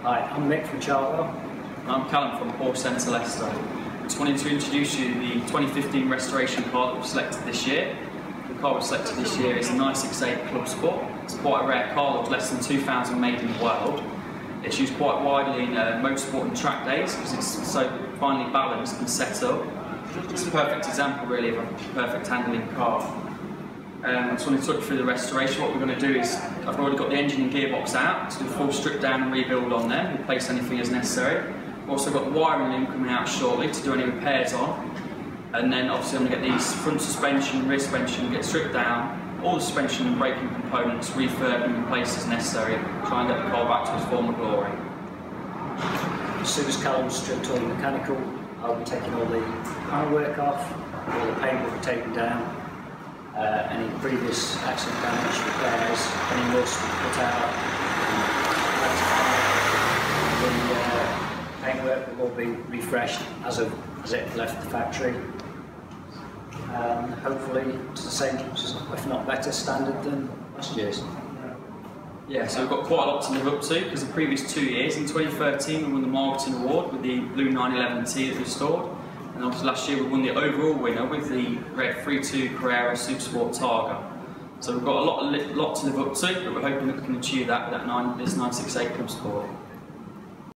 Hi, I'm Mick from Chartwell. I'm Callum from Porsche Centre Leicester. I just wanted to introduce you to the 2015 restoration car that we've selected this year. The car we've selected this year is a 968 Club Sport. It's quite a rare car, there's less than 2,000 made in the world. It's used quite widely in motorsport and track days because it's so finely balanced and set up. It's a perfect example really of a perfect handling car. I just want to talk you through the restoration. What we're going to do is, I've already got the engine and gearbox out to do a full strip down and rebuild on them, replace anything as necessary. We've also got the wiring loom coming out shortly to do any repairs on. And then obviously I'm going to get these front suspension, rear suspension, get stripped down, all the suspension and braking components refurbed and replaced as necessary, try and get the car back to its former glory. As soon as Callum's stripped all the mechanical, I'll be taking all the panel work off, all the paint will be taken down. Any previous accident damage, repairs, any rust will be put out. The paintwork will all be refreshed as it left the factory. Hopefully to the same, if not better standard than last year's. Yeah, so we've got quite a lot to live up to because the previous 2 years, in 2013 we won the marketing award with the blue 911T that we restored. And obviously last year we won the overall winner with the red 3.2 Carrera Supersport Targa. So we've got a lot to live up to, but we're hoping that we can achieve that with this 968 Club Sport.